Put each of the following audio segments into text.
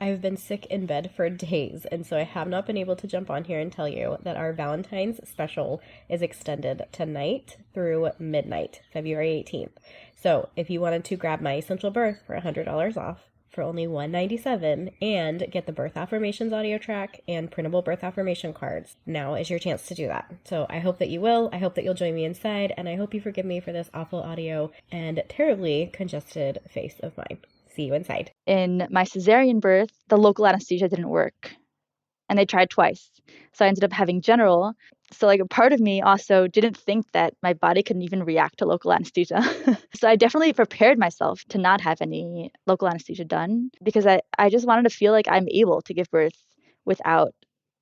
I've been sick in bed for days, and so I have not been able to jump on here and tell you that our Valentine's special is extended tonight through midnight, February 18th. So if you wanted to grab My Essential Birth for $100 off for only $197 and get the birth affirmations audio track and printable birth affirmation cards, now is your chance to do that. So I hope that you will. I hope that you'll join me inside, and I hope you forgive me for this awful audio and terribly congested face of mine. See you inside. In my cesarean birth, the local anesthesia didn't work, and they tried twice. So I ended up having general. So like a part of me also didn't think that my body couldn't even react to local anesthesia. So I definitely prepared myself to not have any local anesthesia done because I just wanted to feel like I'm able to give birth without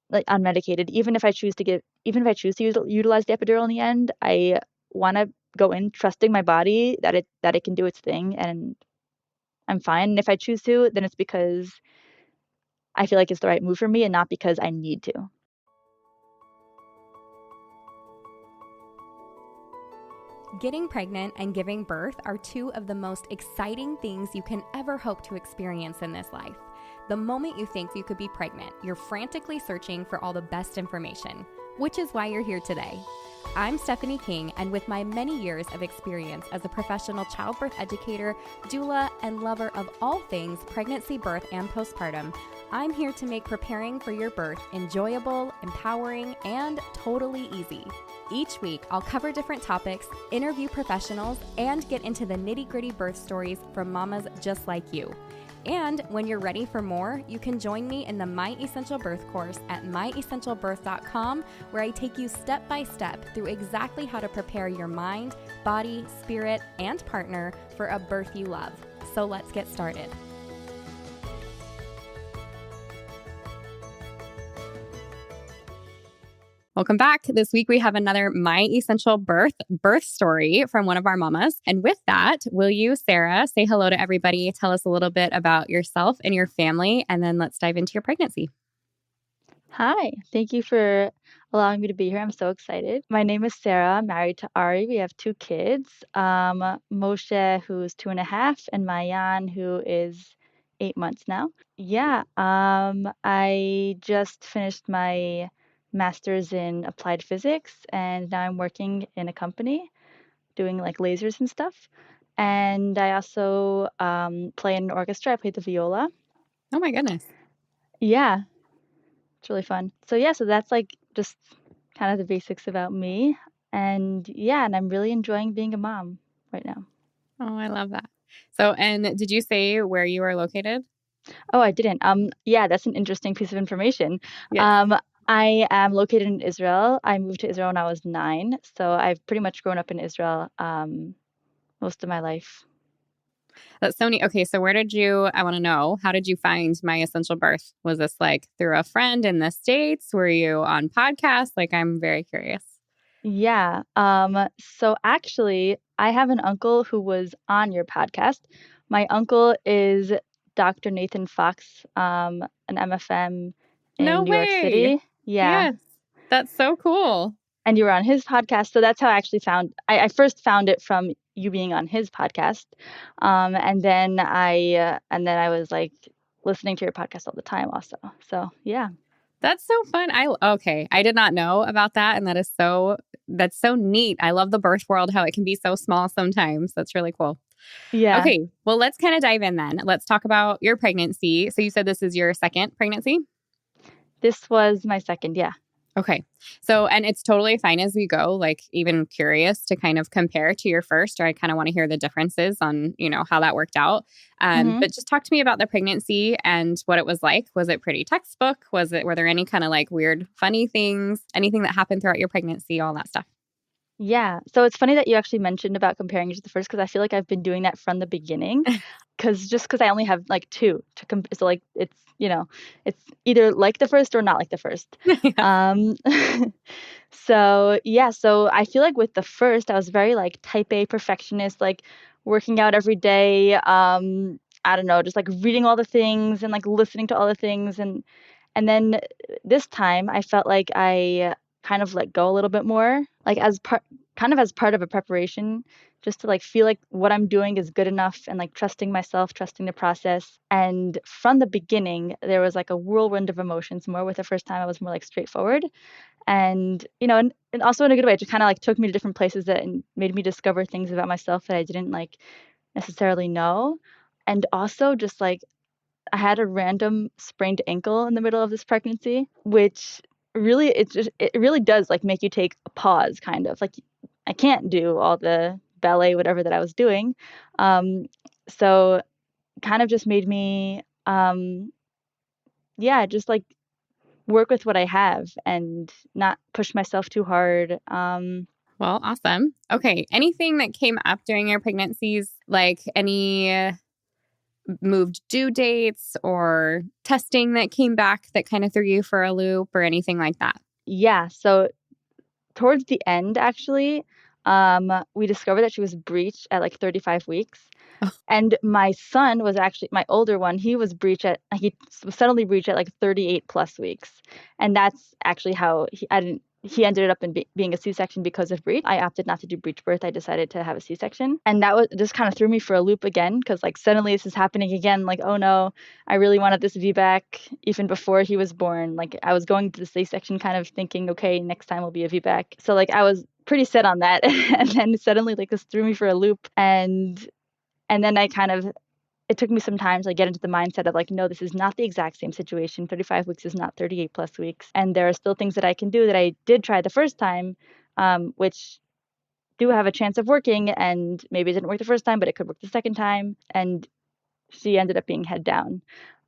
like unmedicated. Even if I choose to utilize the epidural in the end, I want to go in trusting my body that it can do its thing, and I'm fine. And if I choose to, then it's because I feel like it's the right move for me and not because I need to. Getting pregnant and giving birth are two of the most exciting things you can ever hope to experience in this life. The moment you think you could be pregnant, you're frantically searching for all the best information, which is why you're here today. I'm Stephanie King, and with my many years of experience as a professional childbirth educator, doula, and lover of all things pregnancy, birth, and postpartum, I'm here to make preparing for your birth enjoyable, empowering, and totally easy. Each week, I'll cover different topics, interview professionals, and get into the nitty-gritty birth stories from mamas just like you. And when you're ready for more, you can join me in the My Essential Birth course at myessentialbirth.com, where I take you step by step through exactly how to prepare your mind, body, spirit, and partner for a birth you love. So let's get started. Welcome back. This week we have another My Essential Birth story from one of our mamas. And with that, will you, Sarah, say hello to everybody, tell us a little bit about yourself and your family, and then let's dive into your pregnancy. Hi, thank you for allowing me to be here. I'm so excited. My name is Sarah, I'm married to Ari. We have 2 kids, Moshe, who's 2.5, and Mayan, who is 8 months now. Yeah, I just finished my master's in applied physics, and now I'm working in a company doing like lasers and stuff. And I also play in an orchestra. I play the viola. Oh my goodness. Yeah, it's really fun. So that's like just kind of the basics about me. And and I'm really enjoying being a mom right now. Oh, I love that. So, and did you say where you are located? Oh, I didn't. Yeah, that's an interesting piece of information. Yes. I am located in Israel. I moved to Israel when I was 9, so I've pretty much grown up in Israel most of my life. That's so neat. Okay, so I want to know, how did you find My Essential Birth? Was this like through a friend in the States? Were you on podcasts? Like, I'm very curious. Yeah. So actually, I have an uncle who was on your podcast. My uncle is Dr. Nathan Fox, an MFM No in New York way. City. Yeah. Yes. That's so cool. And you were on his podcast. So that's how I actually I first found it from you being on his podcast. And then I was like listening to your podcast all the time also. So yeah. That's so fun. I did not know about that. And that's so neat. I love the birth world, how it can be so small sometimes. That's really cool. Yeah. Okay. Well, let's kind of dive in then. Let's talk about your pregnancy. So you said this is your second pregnancy? This was my second. Yeah. Okay. So, and it's totally fine as we go, like even curious to kind of compare to your first, or I kind of want to hear the differences on, how that worked out. But just talk to me about the pregnancy and what it was like. Was it pretty textbook? Were there any kind of like weird, funny things, anything that happened throughout your pregnancy, all that stuff? Yeah. So it's funny that you actually mentioned about comparing it to the first, because I feel like I've been doing that from the beginning. Because I only have like 2 to compare. So like it's either like the first or not like the first. So I feel like with the first, I was very like type A perfectionist, like working out every day. I don't know, just like reading all the things and like listening to all the things, and then this time I felt like I kind of let go a little bit more, like as part of a preparation just to like feel like what I'm doing is good enough and like trusting myself, trusting the process. And from the beginning, there was like a whirlwind of emotions. More with the first time, I was more like straightforward. And, and also in a good way, it just kind of like took me to different places and made me discover things about myself that I didn't like necessarily know. And also just like I had a random sprained ankle in the middle of this pregnancy, which really, it really does like make you take a pause, kind of like I can't do all the ballet, whatever that I was doing. So kind of just made me, just like work with what I have and not push myself too hard. Well, awesome. Okay. Anything that came up during your pregnancies, like any moved due dates or testing that came back that kind of threw you for a loop or anything like that? Yeah. So towards the end, actually, we discovered that she was breech at like 35 weeks. Oh. And my son was actually my older one. He was suddenly breech at like 38 plus weeks. And that's actually how he ended up being a C-section because of breech. I opted not to do breech birth. I decided to have a C-section. And that was just kind of threw me for a loop again, because like suddenly this is happening again. Like, oh no, I really wanted this VBAC even before he was born. Like I was going to the C-section kind of thinking, okay, next time will be a VBAC. So like I was pretty set on that. And then suddenly like this threw me for a loop. And then it took me some time to like get into the mindset of like, no, this is not the exact same situation. 35 weeks is not 38 plus weeks. And there are still things that I can do that I did try the first time, which do have a chance of working. And maybe it didn't work the first time, but it could work the second time. And she ended up being head down.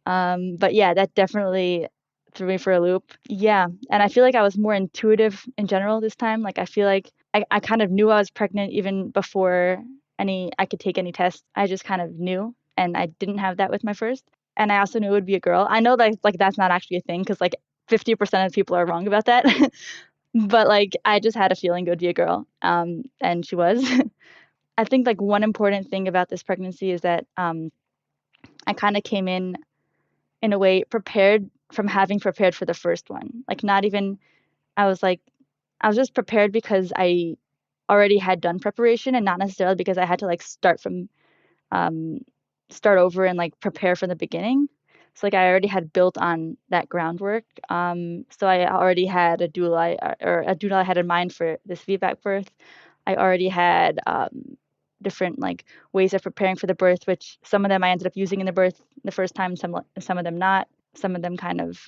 But yeah, that definitely threw me for a loop. Yeah. And I feel like I was more intuitive in general this time. Like I feel like I kind of knew I was pregnant even before I could take any tests. I just kind of knew. And I didn't have that with my first. And I also knew it would be a girl. I know that like that's not actually a thing, because like 50% of people are wrong about that. But like I just had a feeling it would be a girl. And she was. I think like one important thing about this pregnancy is that I kind of came in a way prepared from having prepared for the first one. Like not even I was just prepared because I already had done preparation, and not necessarily because I had to like start over and like prepare from the beginning. So like I already had built on that groundwork. So I already had a doula I had in mind for this VBAC birth. I already had different like ways of preparing for the birth, which some of them I ended up using in the birth the first time, some of them not. Some of them kind of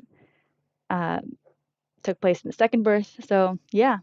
took place in the second birth. So yeah.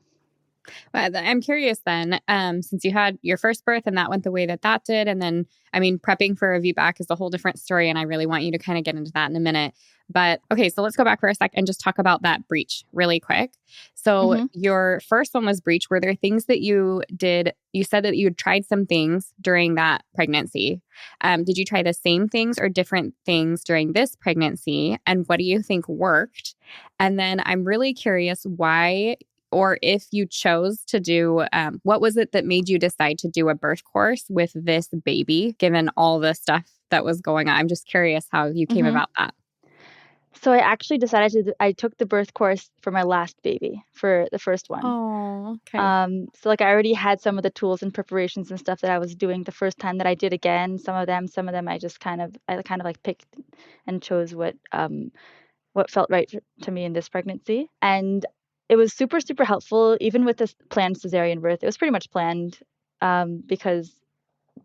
Well, I'm curious then, since you had your first birth and that went the way that did, and then, I mean, prepping for a VBAC is a whole different story, and I really want you to kind of get into that in a minute. But okay, so let's go back for a sec and just talk about that breech really quick. So your first one was breech. Were there things that you did? You said that you had tried some things during that pregnancy. Did you try the same things or different things during this pregnancy? And what do you think worked? And then I'm really curious why, or if you chose to do, what was it that made you decide to do a birth course with this baby, given all the stuff that was going on? I'm just curious how you came about that. So I actually I took the birth course for my last baby, for the first one. Oh, okay. So like I already had some of the tools and preparations and stuff that I was doing the first time that I did again. Some of them I just kind of like picked and chose what felt right to me in this pregnancy. And it was super, super helpful, even with this planned cesarean birth. It was pretty much planned because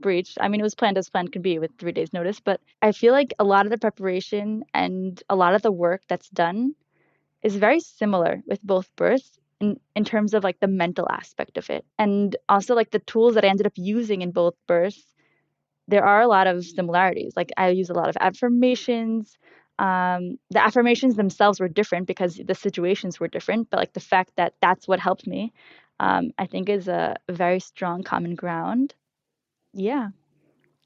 breech. I mean, it was planned as planned could be with 3 days notice, but I feel like a lot of the preparation and a lot of the work that's done is very similar with both births in terms of like the mental aspect of it. And also like the tools that I ended up using in both births, there are a lot of similarities. Like I use a lot of affirmations. The affirmations themselves were different because the situations were different, but like the fact that that's what helped me, I think is a very strong common ground. Yeah.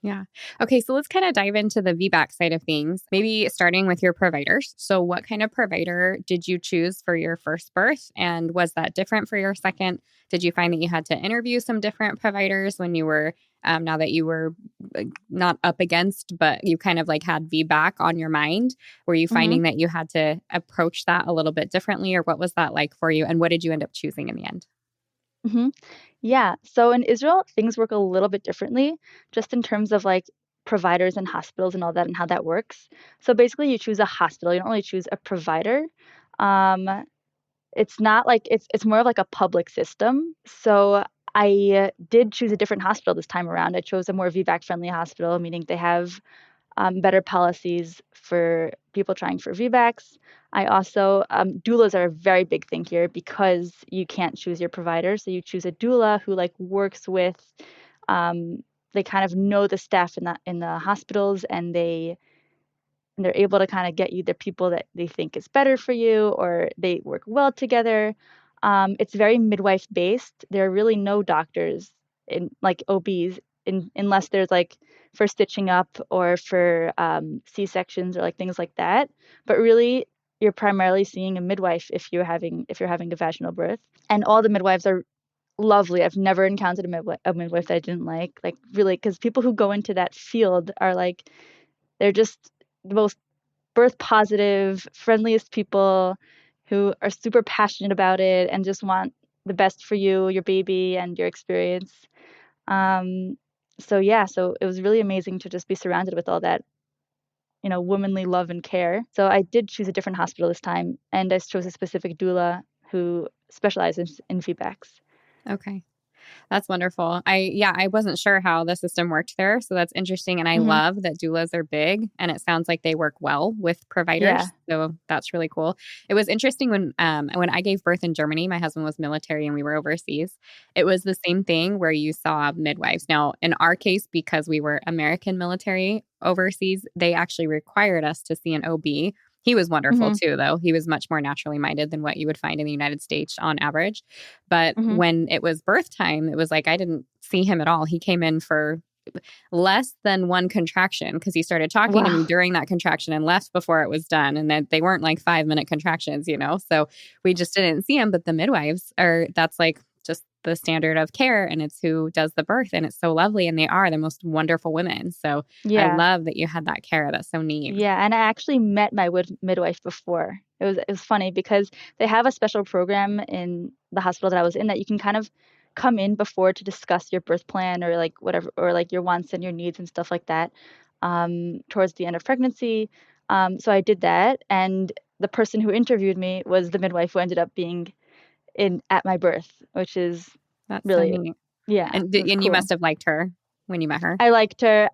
Yeah. Okay. So let's kind of dive into the VBAC side of things, maybe starting with your providers. So what kind of provider did you choose for your first birth? And was that different for your second? Did you find that you had to interview some different providers when you were, now that you were not up against, but you kind of like had VBAC on your mind? Were you finding that you had to approach that a little bit differently, or what was that like for you? And what did you end up choosing in the end? hmm Yeah. So in Israel, things work a little bit differently, just in terms of like providers and hospitals and all that and how that works. So basically, you choose a hospital. You don't really choose a provider. Um, it's not like it's more of like a public system. So I did choose a different hospital this time around. I chose a more VBAC friendly hospital, meaning they have better policies for people trying for VBACs. I also, doulas are a very big thing here because you can't choose your provider. So you choose a doula who like works with, they kind of know the staff in the hospitals, and they're able to kind of get you the people that they think is better for you, or they work well together. It's very midwife based. There are really no doctors in like OBs unless there's like for stitching up or for C-sections or like things like that. But really, you're primarily seeing a midwife if you're having a vaginal birth. And all the midwives are lovely. I've never encountered a midwife that I didn't like. Like really, because people who go into that field are like they're just the most birth positive, friendliest people who are super passionate about it and just want the best for you, your baby, and your experience. Um, so yeah, so it was really amazing to just be surrounded with all that, womanly love and care. So I did choose a different hospital this time, and I chose a specific doula who specializes in VBACs. Okay. That's wonderful. I wasn't sure how the system worked there. So that's interesting. And I hmm love that doulas are big and it sounds like they work well with providers. Yeah. So that's really cool. It was interesting when I gave birth in Germany, my husband was military and we were overseas. It was the same thing where you saw midwives. Now, in our case, because we were American military overseas, they actually required us to see an OB. He was wonderful hmm too, though. He was much more naturally minded than what you would find in the United States on average. But hmm when it was birth time, it was like I didn't see him at all. He came in for less than one contraction because he started talking to me Wow. during that contraction and left before it was done. And that they weren't like 5-minute contractions. So we just didn't see him. But the midwives that's like just the standard of care, and it's who does the birth. And it's so lovely. And they are the most wonderful women. So I Yeah. love that you had that care. That's so neat. Yeah, and I actually met my midwife before. It was funny because they have a special program in the hospital that I was in that you can kind of come in before to discuss your birth plan or like whatever or like your wants and your needs and stuff like that towards the end of pregnancy. So I did that, and the person who interviewed me was the midwife who ended up being in at my birth, which is That's so really, neat. yeah, And, it was and you cool. must have liked her when you met her. I liked her.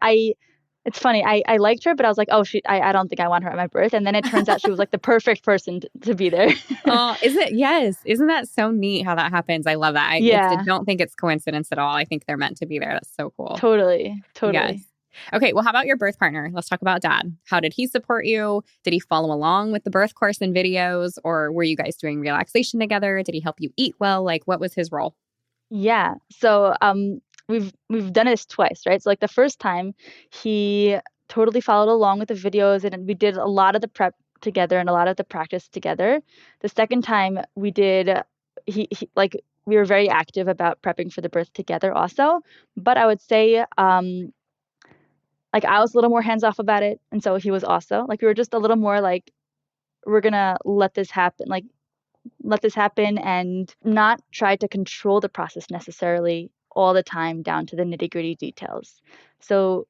It's funny. I liked her, but I was like, oh, I don't think I want her at my birth. And then it turns out she was like the perfect person to be there. Oh, is it? Yes. Isn't that so neat how that happens? I love that. I Yeah, don't think it's coincidence at all. I think they're meant to be there. That's so cool. totally, Yes. totally. Okay. Well, how about your birth partner? Let's talk about dad. How did he support you? Did he follow along with the birth course and videos, or were you guys doing relaxation together? Did he help you eat well? Like, what was his role? Yeah. So we've done this twice, right? So like the first time he totally followed along with the videos, and we did a lot of the prep together and a lot of the practice together. The second time we did he like we were very active about prepping for the birth together also. But I would say like I was a little more hands off about it, and so he was also. Like we were just a little more like we're gonna let this happen and not try to control the process necessarily all the time down to the nitty-gritty details. So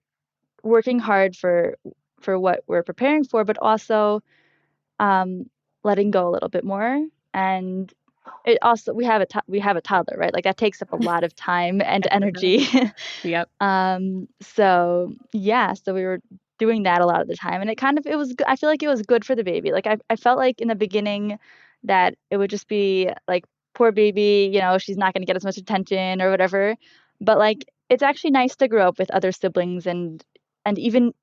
working hard for what we're preparing for, but also um, letting go a little bit more. And it also we have a toddler, right? Like that takes up a lot of time and energy. Yep. So yeah, so we were doing that a lot of the time, and it was I feel like it was good for the baby. Like I felt like in the beginning that it would just be like poor baby, she's not going to get as much attention or whatever. But like it's actually nice to grow up with other siblings, and even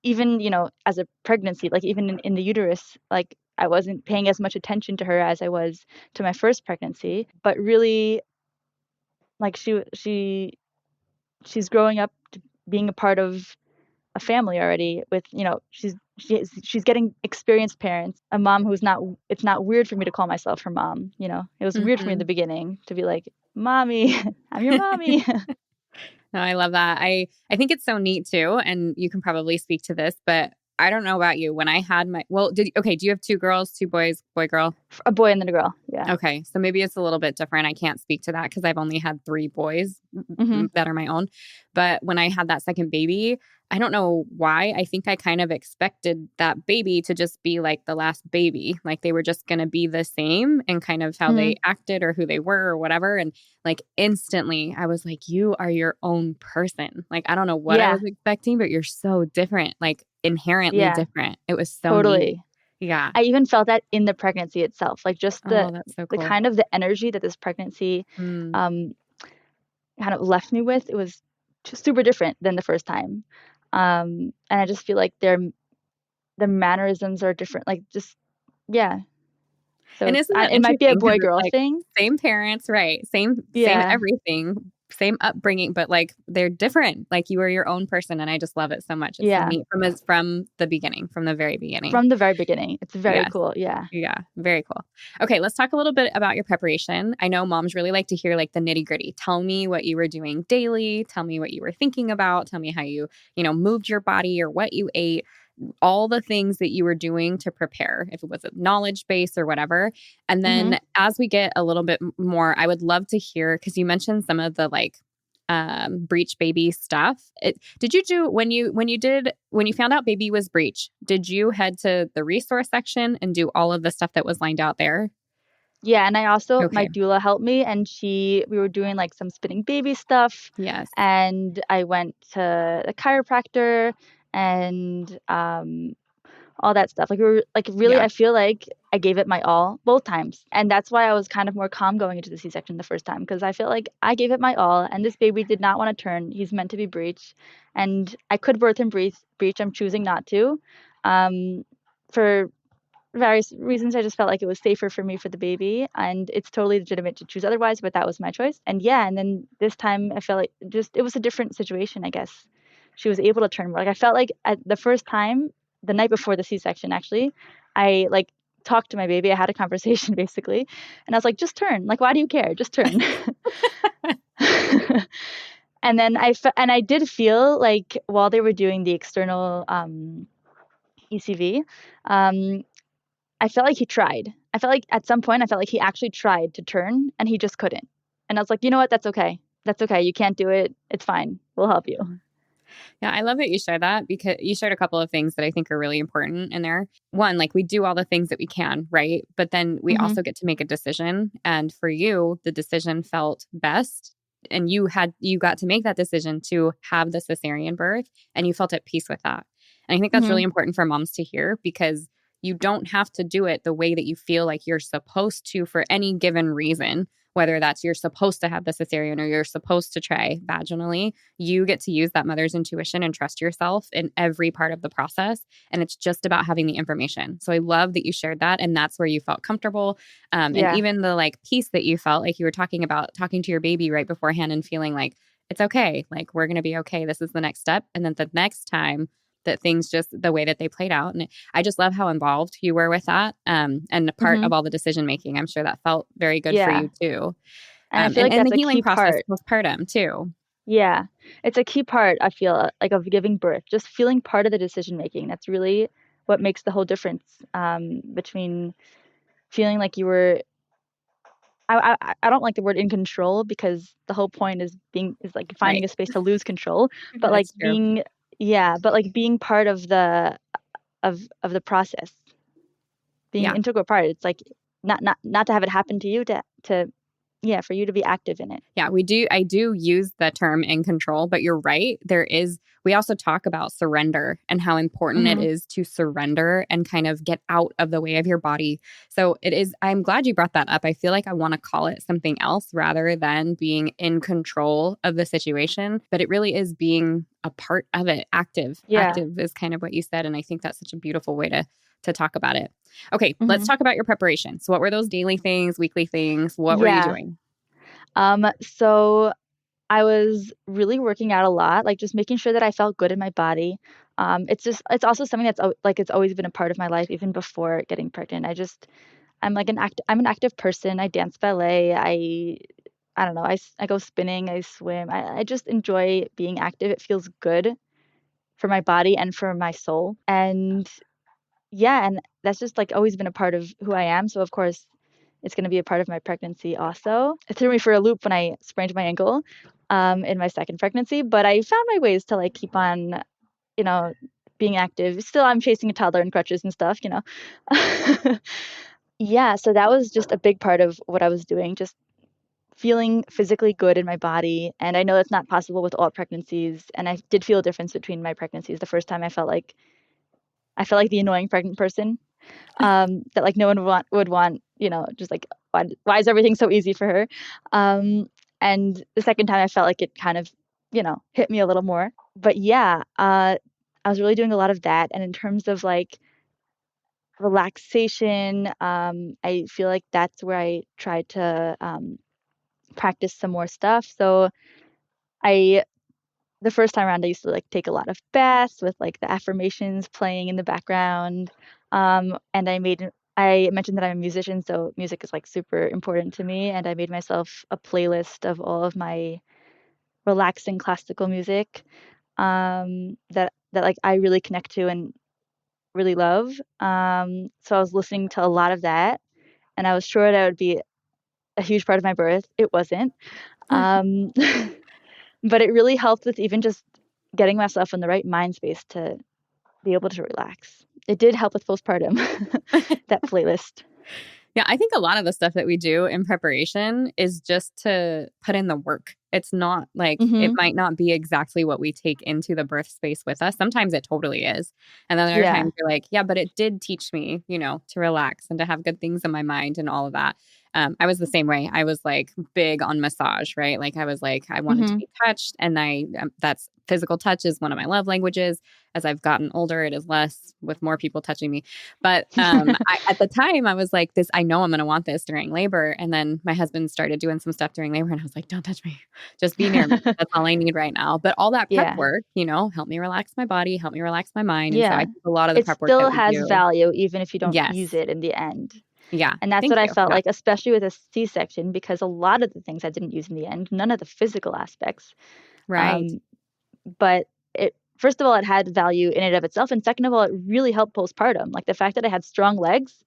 as a pregnancy, like even in the uterus, like I wasn't paying as much attention to her as I was to my first pregnancy, but really like she's growing up to being a part of a family already with she's getting experienced parents, a mom who's not it's not weird for me to call myself her mom. It was weird for me in the Hmm. beginning to be like, mommy. I'm your mommy. No, I love that. I think it's so neat too, and you can probably speak to this, but I don't know about you. When I had do you have two girls, two boys, boy, girl? A boy and then a girl. Yeah. Okay. So maybe it's a little bit different. I can't speak to that because I've only had 3 boys that are my own. But when I had that second baby, I don't know why. I think I kind of expected that baby to just be like the last baby. Like they were just going to be the same and kind of how they acted or who they were or whatever. And like instantly I was like, you are your own person. Like, I don't know what I was expecting, but you're so different, like inherently different. It was so totally neat. Yeah. I even felt that in the pregnancy itself, like just that's so cool. the kind of the energy that this pregnancy kind of left me with. It was just super different than the first time. And I just feel like their mannerisms are different. Like just, yeah. So and it might be a boy girl thing. Same parents, right? Same everything, same upbringing, but like they're different. Like you are your own person, and I just love it so much. It's so neat from the beginning, from the very beginning. From the very beginning, it's very cool. Yeah, very cool. Okay, let's talk a little bit about your preparation. I know moms really like to hear like the nitty gritty. Tell me what you were doing daily. Tell me what you were thinking about. Tell me how you moved your body or what you ate. All the things that you were doing to prepare, if it was a knowledge base or whatever. And then as we get a little bit more, I would love to hear, because you mentioned some of the like breech baby stuff. Did you do when you found out baby was breech, did you head to the resource section and do all of the stuff that was lined out there? Yeah, and I also my doula helped me, and we were doing like some spinning baby stuff. Yes. And I went to the chiropractor and all that stuff. Like we were like really, I feel like I gave it my all both times, and that's why I was kind of more calm going into the C-section the first time, because I feel like I gave it my all, and this baby did not want to turn. He's meant to be breech, and I could birth him breech. I'm choosing not to, for various reasons. I just felt like it was safer for me for the baby, and it's totally legitimate to choose otherwise, but that was my choice. And and then this time I felt like it was a different situation, I guess. She was able to turn more. Like I felt like at the first time, the night before the C-section, actually, I like talked to my baby. I had a conversation basically, and I was like, just turn. Like, why do you care? Just turn. And then I did feel like while they were doing the external ECV, I felt like he tried. I felt like at some point I felt like he actually tried to turn and he just couldn't. And I was like, you know what? That's okay. That's okay. You can't do it. It's fine. We'll help you. Yeah, I love that you shared that, because you shared a couple of things that I think are really important in there. One, like we do all the things that we can, right? But then we also get to make a decision. And for you, the decision felt best. And you got to make that decision to have the cesarean birth, and you felt at peace with that. And I think that's really important for moms to hear, because you don't have to do it the way that you feel like you're supposed to for any given reason, whether that's you're supposed to have the cesarean or you're supposed to try vaginally. You get to use that mother's intuition and trust yourself in every part of the process. And it's just about having the information. So I love that you shared that. And that's where you felt comfortable. And even the like peace that you felt, like you were talking about talking to your baby right beforehand and feeling like, it's okay. Like, we're going to be okay. This is the next step. And then the next time that things just the way that they played out. And I just love how involved you were with that. And part of all the decision making. I'm sure that felt very good for you too. And I feel like that's the healing process part. Postpartum too. Yeah. It's a key part, I feel like, of giving birth, just feeling part of the decision making. That's really what makes the whole difference between feeling like you were I don't like the word in control, because the whole point is like finding a space to lose control, but like being being part of the process, being an integral part. It's like not to have it happen to you, to for you to be active in it. Yeah, I do use the term in control, but you're right. We also talk about surrender and how important it is to surrender and kind of get out of the way of your body. So I'm glad you brought that up. I feel like I want to call it something else rather than being in control of the situation, but it really is being a part of it. Active. Active is kind of what you said. And I think that's such a beautiful way to talk about it. Okay, let's talk about your preparation. So what were those daily things, weekly things? What were you doing? So I was really working out a lot, like just making sure that I felt good in my body. It's also something that's like it's always been a part of my life, even before getting pregnant. I'm an active person. I dance ballet. I don't know. I go spinning. I swim. I just enjoy being active. It feels good for my body and for my soul. And yeah, and that's just like always been a part of who I am. So of course it's going to be a part of my pregnancy also. It threw me for a loop when I sprained my ankle in my second pregnancy, but I found my ways to like keep on, being active. Still, I'm chasing a toddler in crutches and stuff, Yeah, so that was just a big part of what I was doing, just feeling physically good in my body. And I know that's not possible with all pregnancies. And I did feel a difference between my pregnancies. The first time I felt like the annoying pregnant person, that like no one would want, just like why is everything so easy for her? And the second time I felt like it kind of, hit me a little more. But yeah, I was really doing a lot of that. And in terms of like relaxation, I feel like that's where I tried to practice some more stuff. So I the first time around I used to like take a lot of baths with like the affirmations playing in the background. And I mentioned that I'm a musician, so music is like super important to me, and I made myself a playlist of all of my relaxing classical music that like I really connect to and really love. So I was listening to a lot of that, and I was sure that would be a huge part of my birth. It wasn't. Um, but it really helped with even just getting myself in the right mind space to be able to relax. It did help with postpartum, that playlist. Yeah, I think a lot of the stuff that we do in preparation is just to put in the work. It's not like it Hmm. might not be exactly what we take into the birth space with us. Sometimes it totally is. And then there are Yeah. times you're like, yeah, but it did teach me, to relax and to have good things in my mind and all of that. I was the same way. I was like big on massage, right? Like I was like, I wanted to Hmm. be touched. And that's physical touch is one of my love languages. As I've gotten older, it is less with more people touching me. But at the time, I was like, I know I'm going to want this during labor. And then my husband started doing some stuff during labor. And I was like, don't touch me. Just be near me. That's all I need right now. But all that prep Yeah. work, help me relax my body, help me relax my mind. And so I Yeah. think a lot of the It prep work still that we has do. value even if you don't use Yes. it in the end. Yeah. And that's Thank what I you. felt Yeah. like, especially with a C-section, because a lot of the things I didn't use in the end, none of the physical aspects. Right. But first of all, it had value in and of itself. And second of all, it really helped postpartum. Like the fact that I had strong legs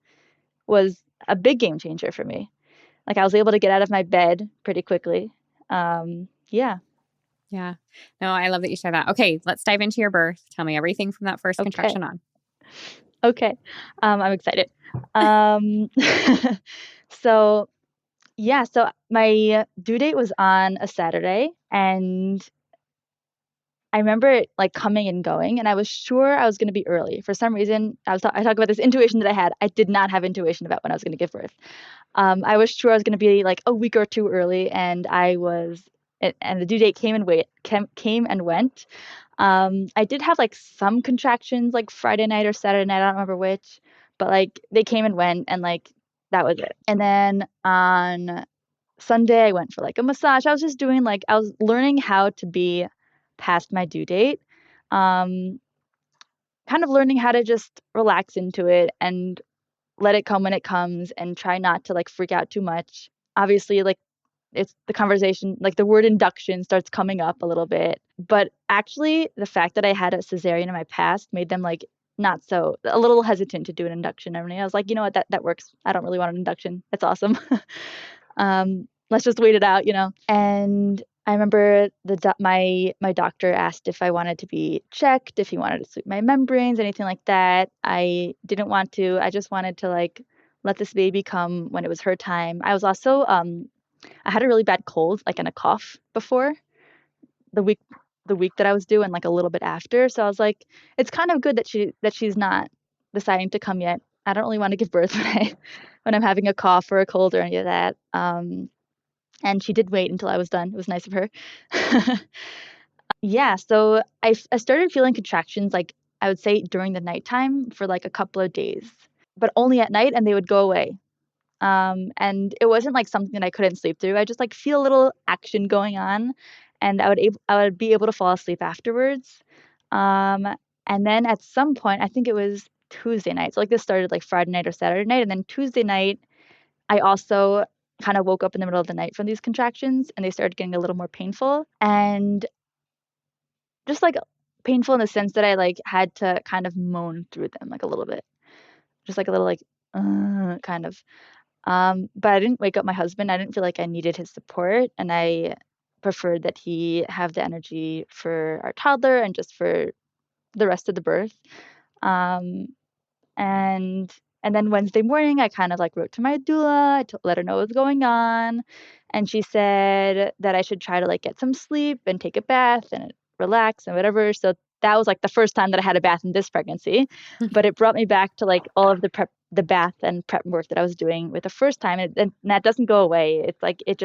was a big game changer for me. Like I was able to get out of my bed pretty quickly. Yeah. Yeah. No, I love that you share that. Okay. Let's dive into your birth. Tell me everything from that first Okay. contraction on. Okay. I'm excited. So yeah, so my due date was on a Saturday, and I remember it like coming and going, and I was sure I was going to be early. For some reason, I talk about this intuition that I had. I did not have intuition about when I was going to give birth. I was sure I was going to be like a week or two early, and and the due date came and went. I did have like some contractions like Friday night or Saturday night, I don't remember which, but like they came and went, and like that was it. And then on Sunday I went for like a massage. I was learning how to be past my due date. Um, Kind of learning how to just relax into it and let it come when it comes and try not to like freak out too much. Obviously, like it's the conversation, like the word induction starts coming up a little bit. But actually, the fact that I had a cesarean in my past made them like not so a little hesitant to do an induction. I mean, I was like, you know what, that works. I don't really want an induction. That's awesome. Let's just wait it out. And I remember my doctor asked if I wanted to be checked, if he wanted to sweep my membranes, anything like that. I didn't want to. I just wanted to like let this baby come when it was her time. I was also I had a really bad cold, like and a cough before the week that I was due and like a little bit after. So I was like, it's kind of good that she's not deciding to come yet. I don't really want to give birth when I'm having a cough or a cold or any of that. And she did wait until I was done. It was nice of her. Yeah, so I started feeling contractions like I would say during the nighttime for like a couple of days, but only at night, and they would go away. And it wasn't like something that I couldn't sleep through. I just like feel a little action going on, and I would be able to fall asleep afterwards. Um, and then at some point, I think it was Tuesday night. So like this started like Friday night or Saturday night, and then Tuesday night, I also kind of woke up in the middle of the night from these contractions, and they started getting a little more painful. And just like painful in the sense that I like had to kind of moan through them like a little bit, just like a little like kind of. But I didn't wake up my husband. I didn't feel like I needed his support, and I preferred that he have the energy for our toddler and just for the rest of the birth. Um, and and then Wednesday morning, I kind of like wrote to my doula. Let her know what was going on, and she said that I should try to like get some sleep and take a bath and relax and whatever. So that was like the first time that I had a bath in this pregnancy, but it brought me back to like all of the bath and prep work that I was doing with the first time, and that doesn't go away. It's like it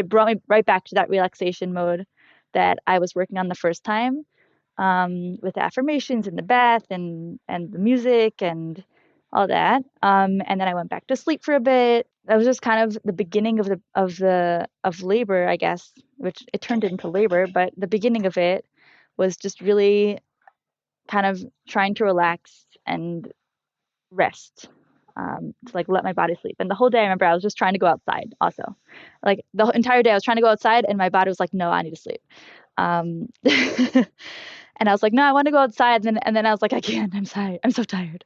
brought me right back to that relaxation mode that I was working on the first time, with the affirmations and the bath and the music and all that. And then I went back to sleep for a bit. That was just kind of the beginning of labor, I guess, which it turned into labor, but the beginning of it was just really kind of trying to relax and rest, to like let my body sleep. And the whole day I remember I was just trying to go outside also. Like the entire day I was trying to go outside and my body was like, no, I need to sleep. Um, and I was like, no, I want to go outside. And then I was like, I can't. I'm sorry. I'm so tired.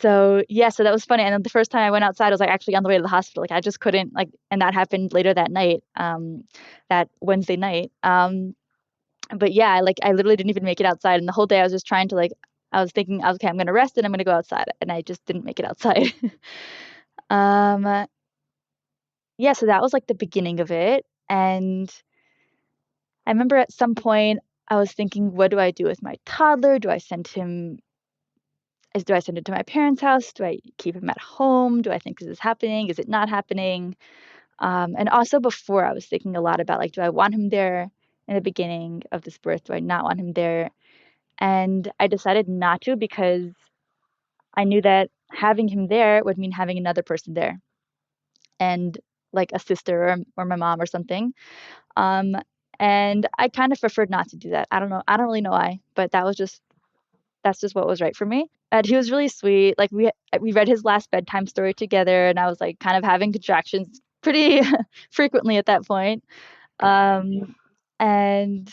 So yeah, so that was funny. And then the first time I went outside, I was like actually on the way to the hospital. Like I just couldn't like, and that happened later that night, that Wednesday night. But yeah, I literally didn't even make it outside. And the whole day I was just trying to like, I was thinking, okay, I'm going to rest and I'm going to go outside. And I just didn't make it outside. Yeah, so that was like the beginning of it. And I remember at some point I was thinking, what do I do with my toddler? Do I send him to my parents' house? Do I keep him at home? Do I think this is happening? Is it not happening? And also before I was thinking a lot about like, do I want him there in the beginning of this birth? Do I not want him there? And I decided not to because I knew that having him there would mean having another person there, and like a sister or my mom or something. Um, and I kind of preferred not to do that. I don't know. I don't really know why, but that's just what was right for me. And he was really sweet. Like we read his last bedtime story together, and I was like kind of having contractions pretty frequently at that point. Um, and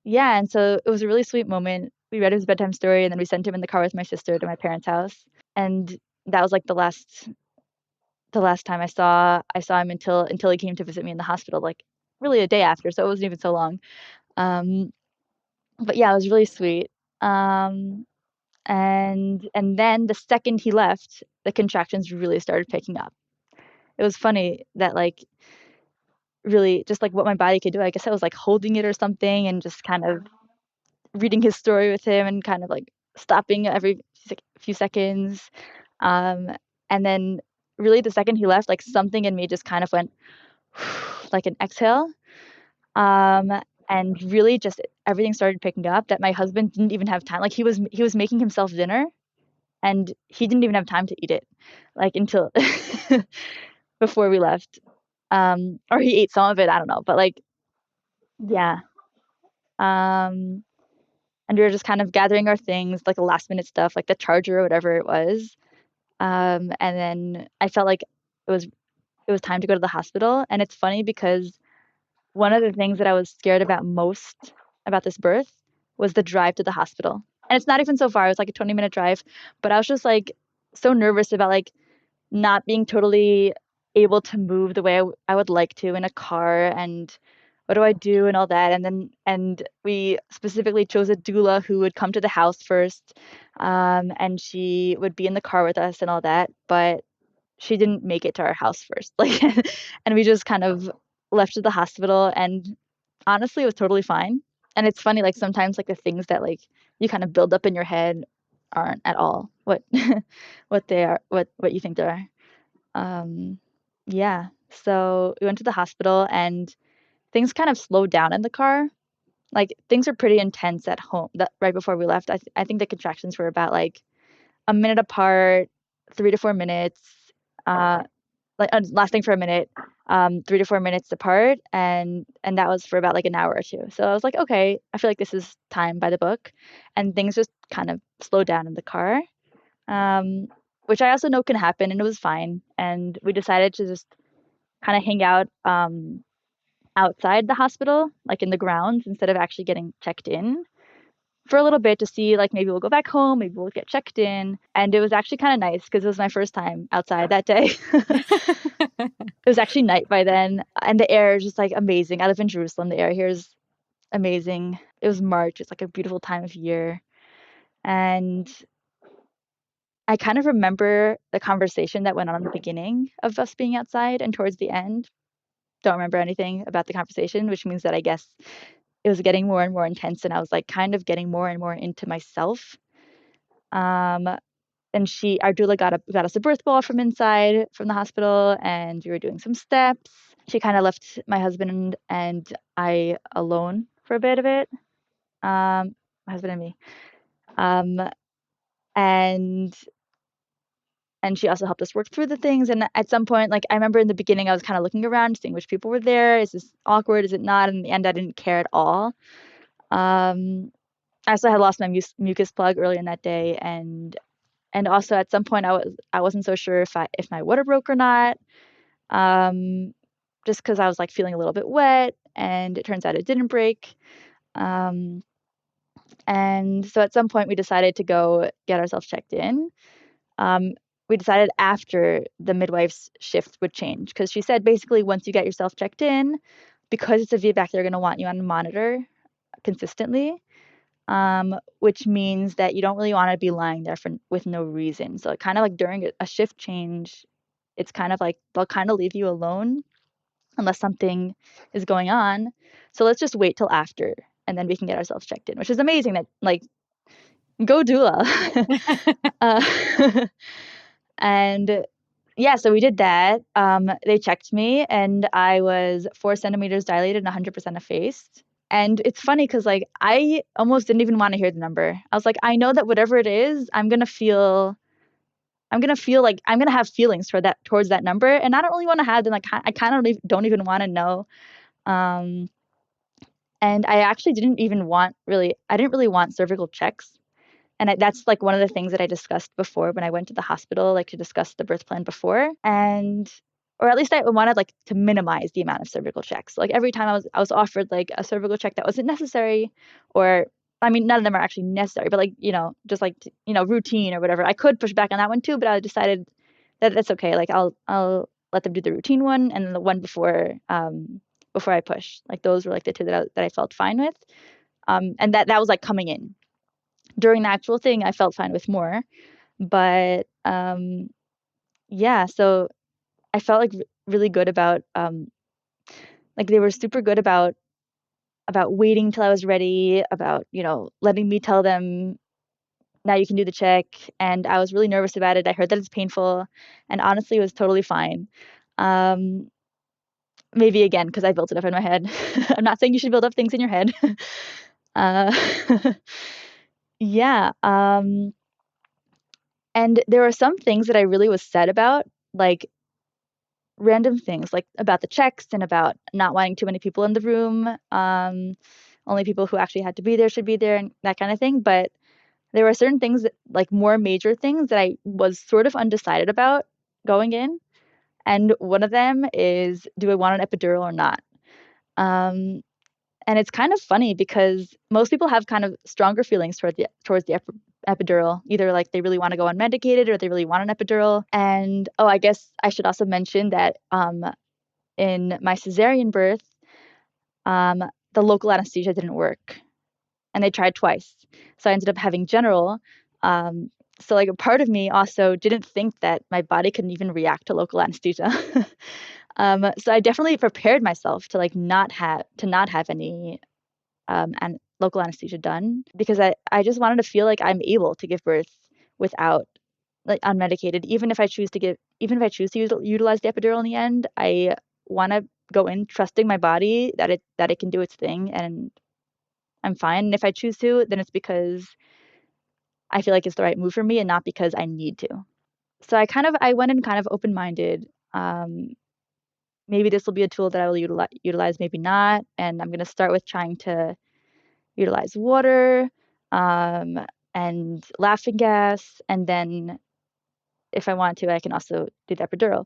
yeah, and so it was a really sweet moment. We read his bedtime story, and then we sent him in the car with my sister to my parents' house. And that was like the last time I saw him until he came to visit me in the hospital, like really a day after, so it wasn't even so long. Um, but yeah, it was really sweet. Um, and then the second he left, the contractions really started picking up. It was funny that like really just like what my body could do. I guess I was like holding it or something and just kind of reading his story with him and kind of like stopping every few seconds. Um, and then really the second he left, like something in me just kind of went like an exhale. Um, and really just everything started picking up that my husband didn't even have time. Like he was making himself dinner and he didn't even have time to eat it, like until before we left. Or he ate some of it, I don't know. But like, yeah. Um, and we were just kind of gathering our things, like the last minute stuff, like the charger or whatever it was. And then I felt like it was time to go to the hospital. And it's funny because one of the things that I was scared about most about this birth was the drive to the hospital. And it's not even so far. It was like a 20-minute drive, but I was just like so nervous about like not being totally able to move the way I would like to in a car, and what do I do and all that. And we specifically chose a doula who would come to the house first, and she would be in the car with us and all that, but she didn't make it to our house first. Like, and we just kind of left to the hospital, and honestly, it was totally fine. And it's funny, like sometimes like the things that like you kind of build up in your head aren't at all what what they are, what you think they are. Um, yeah. So we went to the hospital and things kind of slowed down in the car. Like things were pretty intense at home that right before we left. I think the contractions were about like a minute apart, 3 to 4 minutes, uh, lasting for a minute, 3 to 4 minutes apart, and that was for about like an hour or two. So I was like, okay, I feel like this is time by the book, and things just kind of slowed down in the car, um, which I also know can happen, and it was fine. And we decided to just kind of hang out outside the hospital, like in the grounds, instead of actually getting checked in for a little bit to see, like, maybe we'll go back home, maybe we'll get checked in. And it was actually kind of nice because it was my first time outside that day. It was actually night by then, and the air is just like amazing. I live in Jerusalem. The air here is amazing. It was March. It's like a beautiful time of year. And I kind of remember the conversation that went on in the beginning of us being outside and towards the end. Don't remember anything about the conversation, which means that I guess it was getting more and more intense, and I was like kind of getting more and more into myself. Um, and our doula got us a birth ball from inside from the hospital, and we were doing some steps. She kind of left my husband and I alone for a bit of it. My husband and me. Um, and she also helped us work through the things. And at some point, like I remember in the beginning, I was kind of looking around, seeing which people were there. Is this awkward? Is it not? In the end, I didn't care at all. I also had lost my mucus plug earlier in that day, and also at some point I wasn't so sure if my water broke or not. Just because I was like feeling a little bit wet, and it turns out it didn't break. Um, and so at some point we decided to go get ourselves checked in. We decided after the midwife's shift would change, because she said basically once you get yourself checked in, because it's a VBAC, they're going to want you on a monitor consistently, which means that you don't really want to be lying there with no reason. So kind of like during a shift change, it's kind of like they'll kind of leave you alone unless something is going on. So let's just wait till after, and then we can get ourselves checked in, which is amazing. That like, go doula. And yeah, so we did that. They checked me, and I was 4 centimeters dilated and 100% effaced. And it's funny because like I almost didn't even want to hear the number. I was like, I know that whatever it is, I'm gonna feel like I'm gonna have feelings towards that number, and I don't really want to have them. Like I kind of don't even want to know. And I actually didn't really want cervical checks. And that's like one of the things that I discussed before when I went to the hospital, like to discuss the birth plan before. Or at least I wanted like to minimize the amount of cervical checks. Like every time I was offered like a cervical check that wasn't necessary, or I mean, none of them are actually necessary, but like, just like, routine or whatever. I could push back on that one too, but I decided that that's okay. Like I'll let them do the routine one, and then the one before I push. Like those were like the two that I felt fine with. And that was like coming in. During the actual thing, I felt fine with more, but yeah, so I felt like really good about like they were super good about waiting till I was ready, about letting me tell them now you can do the check. And I was really nervous about it. I heard that it's painful, and honestly it was totally fine. Maybe again because I built it up in my head. I'm not saying you should build up things in your head. uh yeah. And there were some things that I really was sad about, like random things, like about the checks and about not wanting too many people in the room. Only people who actually had to be there should be there, and that kind of thing. But there were certain things like more major things that I was sort of undecided about going in. And one of them is, do I want an epidural or not? And it's kind of funny because most people have kind of stronger feelings towards the epidural. Either like they really want to go unmedicated or they really want an epidural. And I guess I should also mention that in my cesarean birth, the local anesthesia didn't work, and they tried twice. So I ended up having general. So like a part of me also didn't think that my body couldn't even react to local anesthesia. So I definitely prepared myself to like not have any and local anesthesia done, because I just wanted to feel like I'm able to give birth without like unmedicated. Even if I choose to utilize the epidural in the end, I want to go in trusting my body that it can do its thing, and I'm fine. And if I choose to, then it's because I feel like it's the right move for me and not because I need to. So I went in kind of open-minded. Maybe this will be a tool that I will utilize, maybe not. And I'm going to start with trying to utilize water and laughing gas. And then if I want to, I can also do the epidural.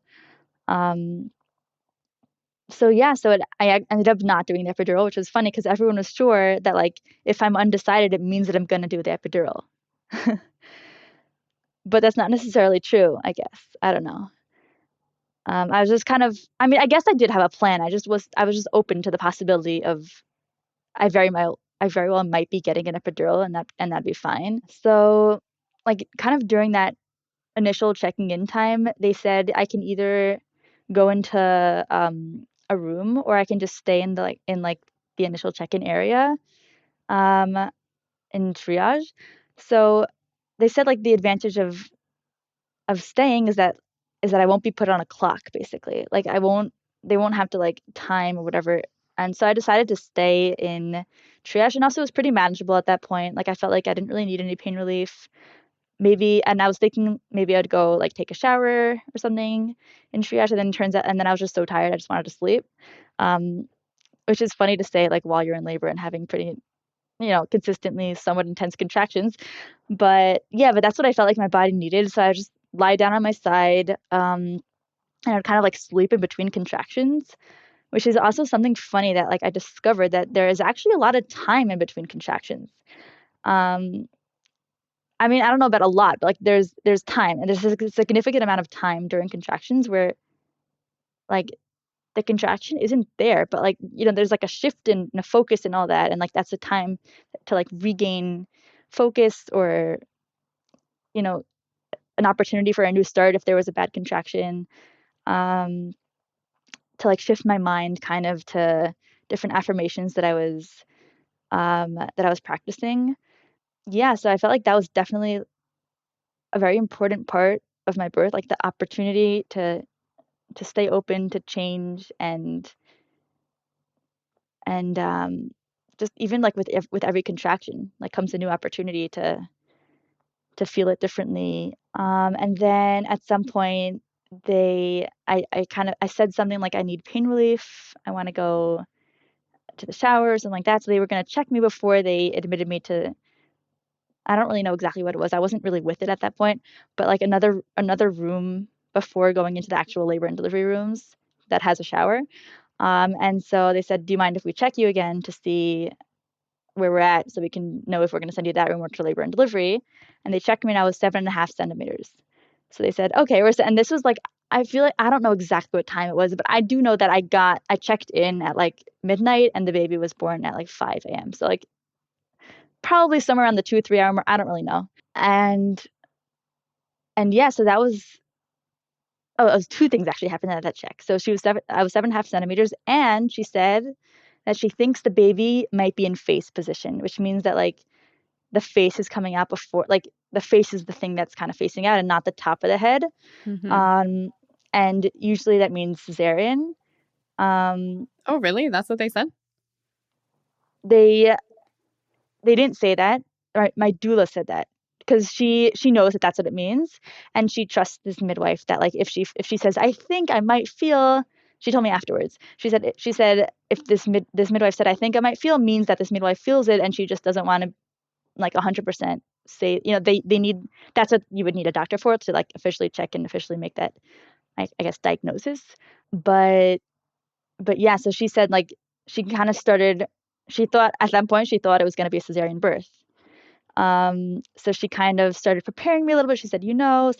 So yeah, I ended up not doing the epidural, which was funny because everyone was sure that like if I'm undecided, it means that I'm gonna do the epidural. But that's not necessarily true, I guess. I don't know. I was just kind of, I mean, I guess I did have a plan. I was just open to the possibility of I very well might be getting an epidural, and that'd be fine. So, like, kind of during that initial checking in time, they said I can either go into a room or I can just stay in the initial check-in area um, in triage. So they said like the advantage of staying is that I won't be put on a clock basically. Like they won't have to like time or whatever. And so I decided to stay in triage, and also it was pretty manageable at that point. Like I felt like I didn't really need any pain relief. Maybe, and I was thinking maybe I'd go like take a shower or something in triage, and then it turns out, and then I was just so tired I just wanted to sleep. Um, which is funny to say like while you're in labor and having pretty, consistently somewhat intense contractions. But yeah, but that's what I felt like my body needed. So I just lie down on my side, and I'd kind of like sleep in between contractions, which is also something funny that like I discovered that there is actually a lot of time in between contractions. Um, I mean, I don't know about a lot, but like there's time, and there's a significant amount of time during contractions where like the contraction isn't there, but like there's like a shift in a focus and all that, and like that's a time to like regain focus, or you know an opportunity for a new start if there was a bad contraction, um, to like shift my mind kind of to different affirmations that I was practicing. Yeah, so I felt like that was definitely a very important part of my birth, like the opportunity to stay open to change, and just even like with every contraction, like comes a new opportunity to feel it differently. And then at some point I said something like I need pain relief. I want to go to the shower or something like that. So they were going to check me before they admitted me to, I don't really know exactly what it was. I wasn't really with it at that point, but like another room before going into the actual labor and delivery rooms that has a shower. And so they said, "Do you mind if we check you again to see where we're at so we can know if we're going to send you to that room or to labor and delivery?" And they checked me and I was 7.5 centimeters. So they said, "Okay, and this was like, I feel like I don't know exactly what time it was, but I do know that I checked in at like midnight and the baby was born at like 5 a.m. So like probably somewhere around the 2 or 3 hour mark. I don't really know. And yeah, so that was, oh, it was two things actually happened at that check. So I was 7.5 centimeters, and she said that she thinks the baby might be in face position, which means that like the face is coming out before, like the face is the thing that's kind of facing out and not the top of the head. Mm-hmm. And usually that means cesarean. Oh, really? That's what they said? They they didn't say that. Right, my doula said that because she knows that that's what it means, and she trusts this midwife that like if she says I think I might feel. She told me afterwards. She said if this midwife said I think I might feel means that this midwife feels it, and she just doesn't want to like 100% say, they need, that's what you would need a doctor for, to like officially check and officially make that, I guess, diagnosis. But yeah, so she said like she kind of started, she thought at that point she thought it was going to be a cesarean birth. So she kind of started preparing me a little bit. She said,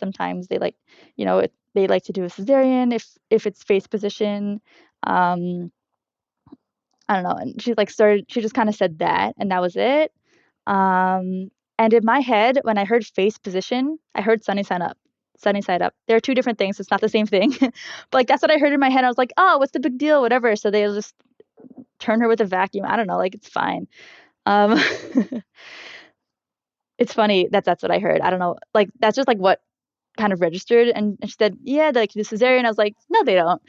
sometimes they like, they like to do a cesarean if it's face position. Um, I don't know. And she just kind of said that, and that was it. Um, and in my head, when I heard face position, I heard sunny side up. Sunny side up. They're two different things. It's not the same thing. But like that's what I heard in my head. I was like, oh, what's the big deal? Whatever. So they'll just turn her with a vacuum. I don't know. Like it's fine. Um, it's funny that that's what I heard. I don't know. Like that's just like what kind of registered. And she said, yeah, like the cesarean. I was like, no, they don't.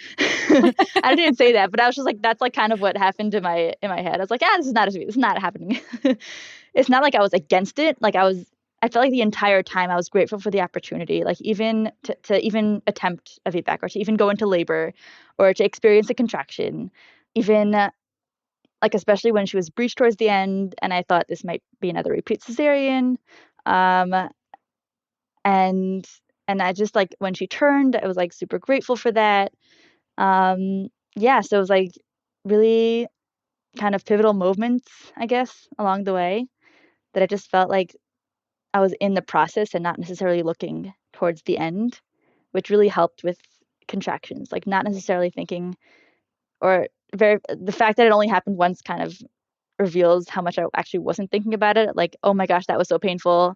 I didn't say that, but I was just like, that's like kind of what happened in my head. I was like, this is not happening. It's not like I was against it. Like I felt like the entire time I was grateful for the opportunity, like even to even attempt a VBAC, or to even go into labor, or to experience a contraction, even like especially when she was breached towards the end, and I thought this might be another repeat cesarean. Um, and and I just like when she turned, I was like super grateful for that. Um, yeah, so it was like really kind of pivotal moments, I guess, along the way that I just felt like I was in the process and not necessarily looking towards the end, which really helped with contractions, like not necessarily thinking, or the fact that it only happened once kind of reveals how much I actually wasn't thinking about it. Like, oh my gosh, that was so painful.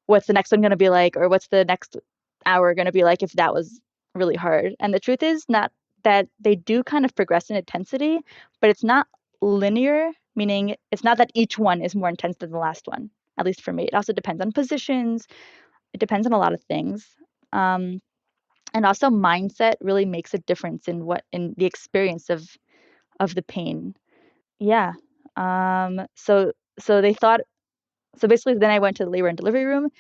What's the next one going to be like? Or what's the next hour going to be like if that was really hard? And the truth is not that they do kind of progress in intensity, but it's not linear, meaning it's not that each one is more intense than the last one, at least for me. It also depends on positions. It depends on a lot of things. And also mindset really makes a difference in the experience of the pain. Yeah. So they thought, so basically then I went to the labor and delivery room,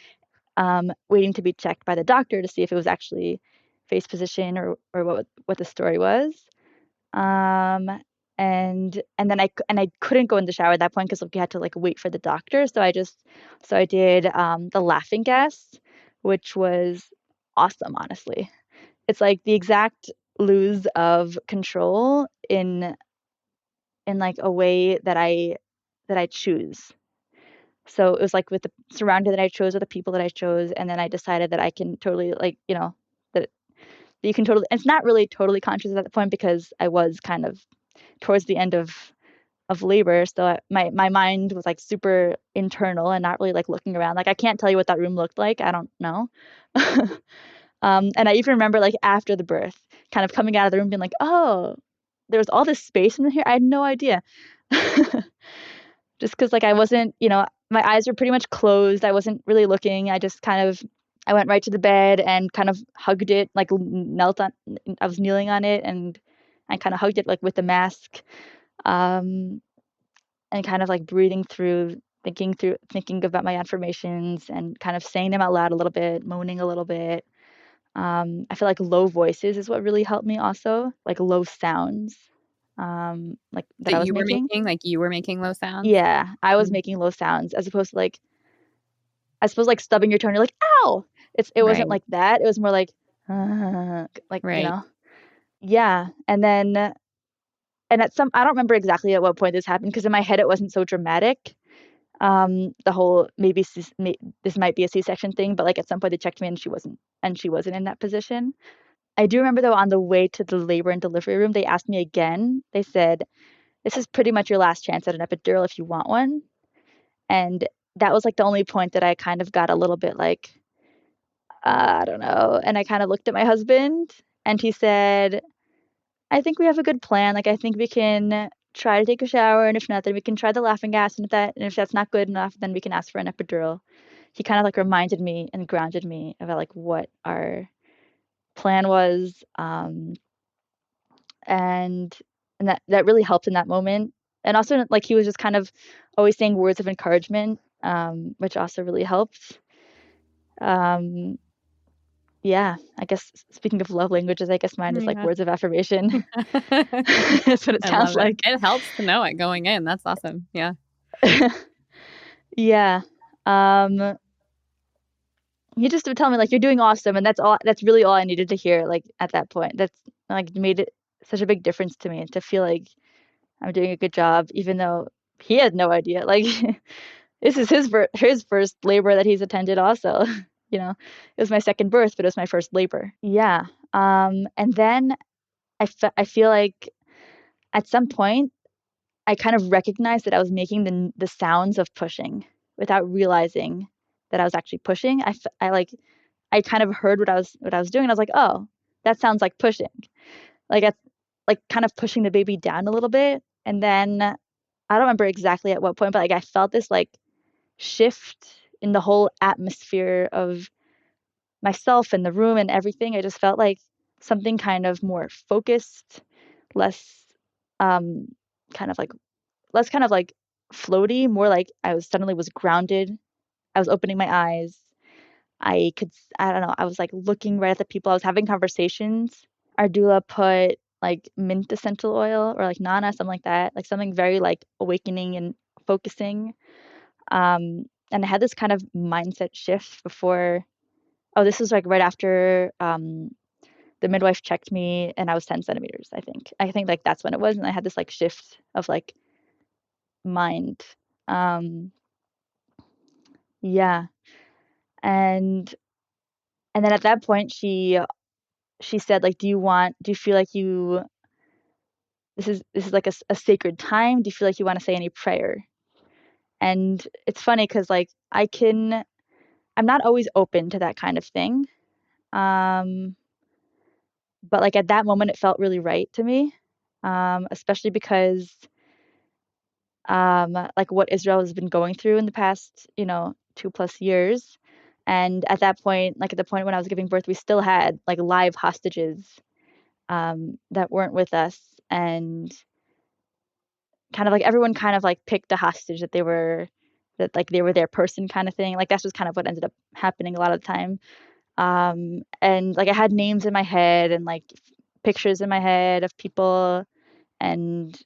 waiting to be checked by the doctor to see if it was actually face position or what the story was. Um, and then I couldn't go in the shower at that point because we had to like wait for the doctor. So I did the laughing gas, which was awesome, honestly. It's like the exact lose of control in like a way that I choose. So it was like with the surrounding that I chose, or the people that I chose, and then I decided that I can totally like, that you can totally. It's not really totally conscious at that point because I was kind of towards the end of labor, so my mind was like super internal and not really like looking around. Like I can't tell you what that room looked like. I don't know. And I even remember like after the birth, kind of coming out of the room being like, oh, there was all this space in here. I had no idea. Just because like I wasn't, my eyes were pretty much closed. I wasn't really looking. I went right to the bed and kind of hugged it, like knelt on, I was kneeling on it and I kind of hugged it like with the mask, and kind of like breathing through, thinking about my affirmations and kind of saying them out loud a little bit, moaning a little bit. I feel like low voices is what really helped me also, like low sounds, like that I was making. Like you were making low sounds? Yeah, I was Mm. making low sounds as opposed to like, I suppose like stubbing your toe and you're like, ow! It wasn't Right. like that. It was more like, like, Right. Yeah. And then, and I don't remember exactly at what point this happened because in my head it wasn't so dramatic. The whole this might be a C-section thing, but like at some point they checked me and she wasn't in that position. I do remember though on the way to the labor and delivery room, they asked me again. They said, "This is pretty much your last chance at an epidural if you want one." And that was like the only point that I kind of got a little bit like, I don't know. And I kind of looked at my husband and he said, "I think we have a good plan. Like I think we can try to take a shower, and if not, then we can try the laughing gas, and if that's not good enough, then we can ask for an epidural." He kind of like reminded me and grounded me about like what our plan was, and that really helped in that moment. And also like he was just kind of always saying words of encouragement, which also really helped. Um, yeah, I guess speaking of love languages, I guess mine is like Yeah. words of affirmation. That's what it I sounds love it. like. It helps to know it going in. That's awesome. Yeah. Yeah. Um, he just would tell me like you're doing awesome, and that's really all I needed to hear like at that point. That's like made it such a big difference to me to feel like I'm doing a good job, even though he had no idea. Like this is his first labor that he's attended also. It was my second birth, but it was my first labor. Yeah. And then I feel like at some point I kind of recognized that I was making the sounds of pushing without realizing that I was actually pushing. I kind of heard what I was doing and I was like, "Oh, that sounds like pushing." Like it's like kind of pushing the baby down a little bit. And then I don't remember exactly at what point, but like I felt this like shift in the whole atmosphere of myself and the room and everything. I just felt like something kind of more focused, less um kind of like less kind of like floaty, more like suddenly was grounded. I was opening my eyes. I don't know, I was like looking right at the people. I was having conversations. Our doula put like mint essential oil or like nana, something like that, like something very like awakening and focusing. And I had this kind of mindset shift before. Oh, this was like right after the the midwife checked me and I was 10 centimeters, I think. I think like that's when it was. And I had this like shift of like mind. Yeah. And then at that point she said like, do you feel like this is like a sacred time? Do you feel like you want to say any prayer? And it's funny because like I'm not always open to that kind of thing. But like at that moment it felt really right to me. Especially because like what Israel has been going through in the past, 2+ years. And at that point, like at the point when I was giving birth, we still had like live hostages that weren't with us, and kind of like everyone kind of like picked a hostage that they were their person kind of thing. Like that's just kind of what ended up happening a lot of the time. And like I had names in my head and like pictures in my head of people, and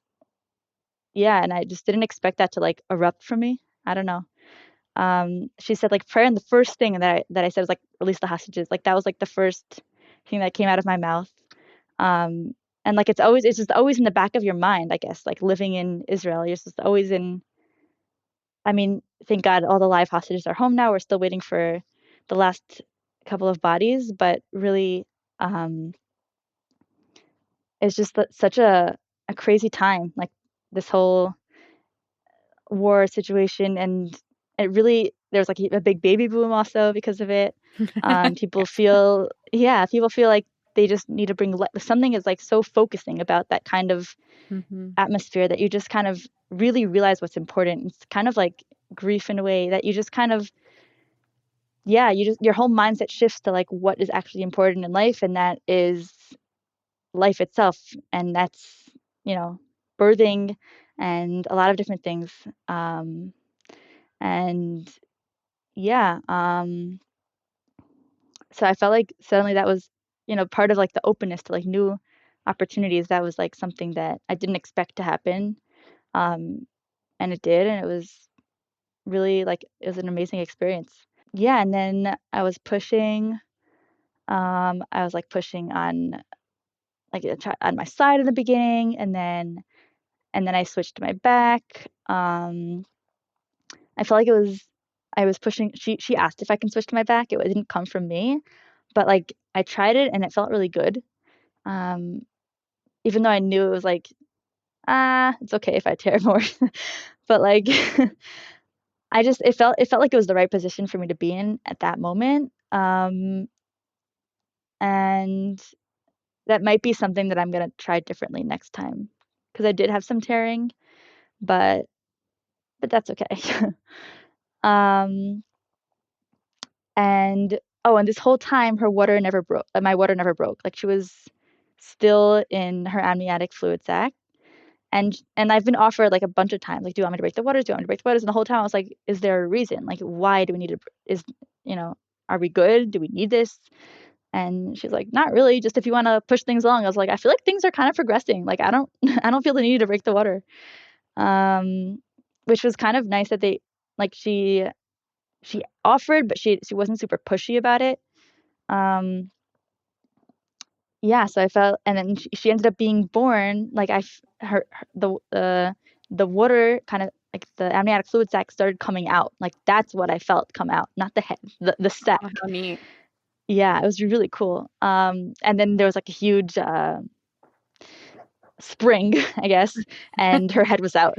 yeah, and I just didn't expect that to like erupt from me. I don't know. She said like prayer, and the first thing that I said was like release the hostages. Like that was like the first thing that came out of my mouth. And like it's just always in the back of your mind, I guess. Like living in Israel, you're just always in. I mean, thank God all the live hostages are home now. We're still waiting for the last couple of bodies, but really, it's just such a crazy time. Like this whole war situation, and there's like a big baby boom also because of it. People feel like they just need to bring something is like so focusing about that kind of atmosphere that you just kind of really realize what's important. It's kind of like grief in a way that you just kind of your whole mindset shifts to like what is actually important in life, and that is life itself, and that's birthing and a lot of different things. And yeah, so I felt like suddenly that was part of like the openness to like new opportunities. That was like something that I didn't expect to happen, and it did, and it was really like it was an amazing experience. Yeah, and then I was pushing. I was like pushing on like on my side in the beginning, and then I switched to my back. I felt like I was pushing. She asked if I can switch to my back. It didn't come from me, but like I tried it and it felt really good. Even though I knew it was like, it's okay if I tear more, but like it felt like it was the right position for me to be in at that moment. And that might be something that I'm gonna try differently next time, because I did have some tearing, but that's okay. um, and this whole time her water never broke. My water never broke. Like she was still in her amniotic fluid sac. And I've been offered like a bunch of times, like, do you want me to break the waters? Do you want me to break the waters? And the whole time I was like, is there a reason? Like, why do we need are we good? Do we need this? And she's like, not really. Just if you want to push things along. I was like, I feel like things are kind of progressing. Like, I don't feel the need to break the water. Which was kind of nice that she offered, but she wasn't super pushy about it. Yeah, so I felt, and then she ended up being born. Like the water kind of like the amniotic fluid sac started coming out. Like that's what I felt come out, not the head, the sac. Oh, how neat. Yeah, it was really cool. And then there was like a huge spring, I guess, and her head was out.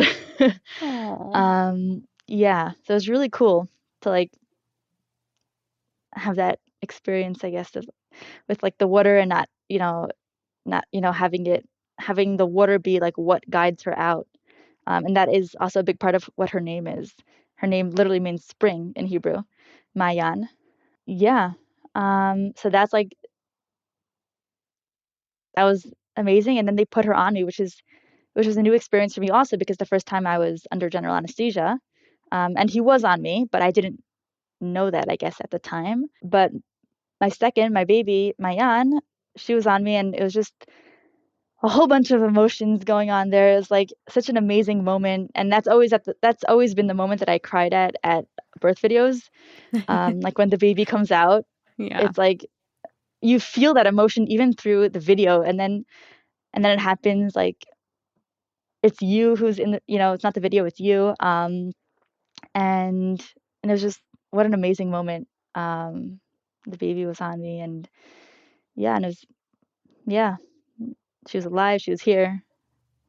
Yeah, so it was really cool to like have that experience, I guess, with like the water, and not having the water be like what guides her out. And that is also a big part of what her name is. Her name literally means spring in Hebrew, Mayan. Yeah. So that was amazing. And then they put her on me, which was a new experience for me also, because the first time I was under general anesthesia, and he was on me, but I didn't know that, I guess, at the time. But my baby, Mayan, she was on me, and it was just a whole bunch of emotions going on there. It was like such an amazing moment, and that's always been the moment that I cried at birth videos. Like when the baby comes out, Yeah. it's like you feel that emotion even through the video, and then it happens, like it's you who's in the, it's not the video, it's you. And it was just, what an amazing moment. The baby was on me, and yeah, and it was, yeah, she was alive, she was here.